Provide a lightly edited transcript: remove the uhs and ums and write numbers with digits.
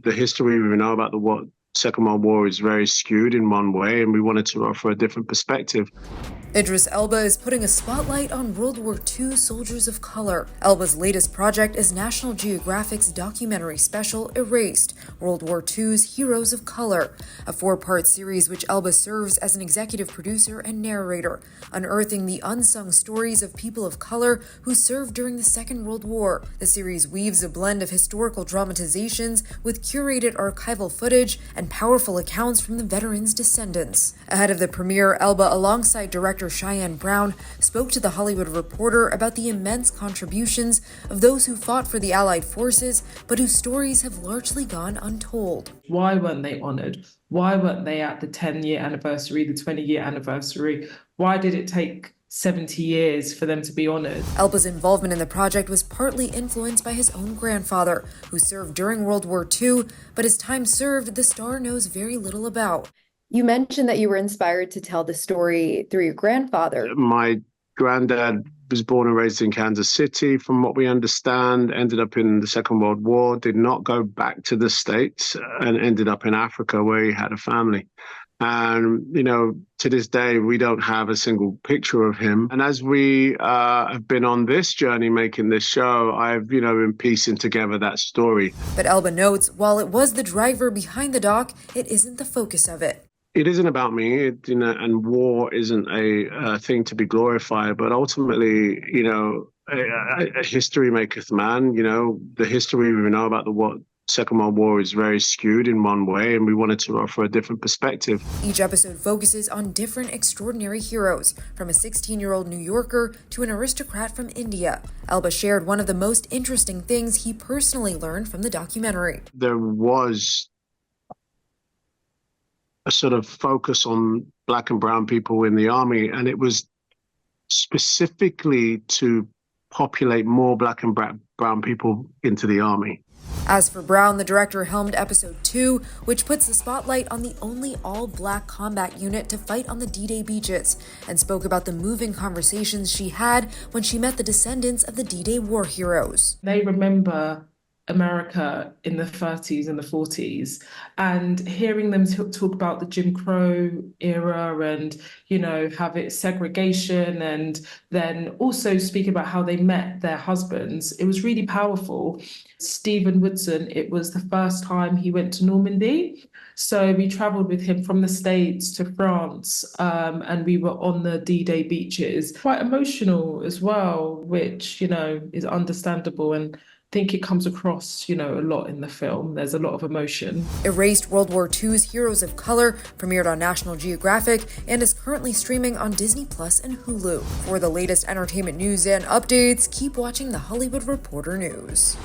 the history we know about the Second World War is very skewed in one way, and we wanted to offer a different perspective. Idris Elba is putting a spotlight on World War II soldiers of color. Elba's latest project is National Geographic's documentary special, Erased, World War II's Heroes of Color, a 4-part series which Elba serves as an executive producer and narrator, unearthing the unsung stories of people of color who served during the Second World War. The series weaves a blend of historical dramatizations with curated archival footage and powerful accounts from the veterans' descendants. Ahead of the premiere, Elba, alongside director Cheyenne Brown, spoke to The Hollywood Reporter about the immense contributions of those who fought for the Allied forces, but whose stories have largely gone untold. Why weren't they honored? Why weren't they at the 10-year anniversary, the 20-year anniversary? Why did it take 70 years for them to be honored? Elba's involvement in the project was partly influenced by his own grandfather, who served during World War II, but his time served, the star knows very little about. You mentioned that you were inspired to tell the story through your grandfather. My granddad was born and raised in Kansas City, from what we understand, ended up in the Second World War, did not go back to the States, and ended up in Africa where he had a family. And, to this day, we don't have a single picture of him. And as we have been on this journey making this show, I've, been piecing together that story. But Elba notes, while it was the driver behind the doc, it isn't the focus of it. It isn't about me, and war isn't a thing to be glorified. But ultimately, a history maketh man. The history we know about the Second World War is very skewed in one way, and we wanted to offer a different perspective. Each episode focuses on different extraordinary heroes, from a 16-year-old New Yorker to an aristocrat from India. Elba shared one of the most interesting things he personally learned from the documentary. There was a sort of focus on Black and brown people in the army, and it was specifically to populate more Black and brown people into the army. As for Brown, the director helmed episode 2, which puts the spotlight on the only all-Black combat unit to fight on the D-Day beaches, and spoke about the moving conversations she had when she met the descendants of the D-Day war heroes. They remember America in the 30s and the 40s, and hearing them talk about the Jim Crow era and, have its segregation, and then also speak about how they met their husbands. It was really powerful. Stephen Woodson, it was the first time he went to Normandy. So we traveled with him from the States to France, and we were on the D-Day beaches. Quite emotional as well, which, is understandable, and I think it comes across, a lot in the film. There's a lot of emotion. Erased, World War II's Heroes of Color premiered on National Geographic and is currently streaming on Disney Plus and Hulu. For the latest entertainment news and updates, keep watching The Hollywood Reporter News.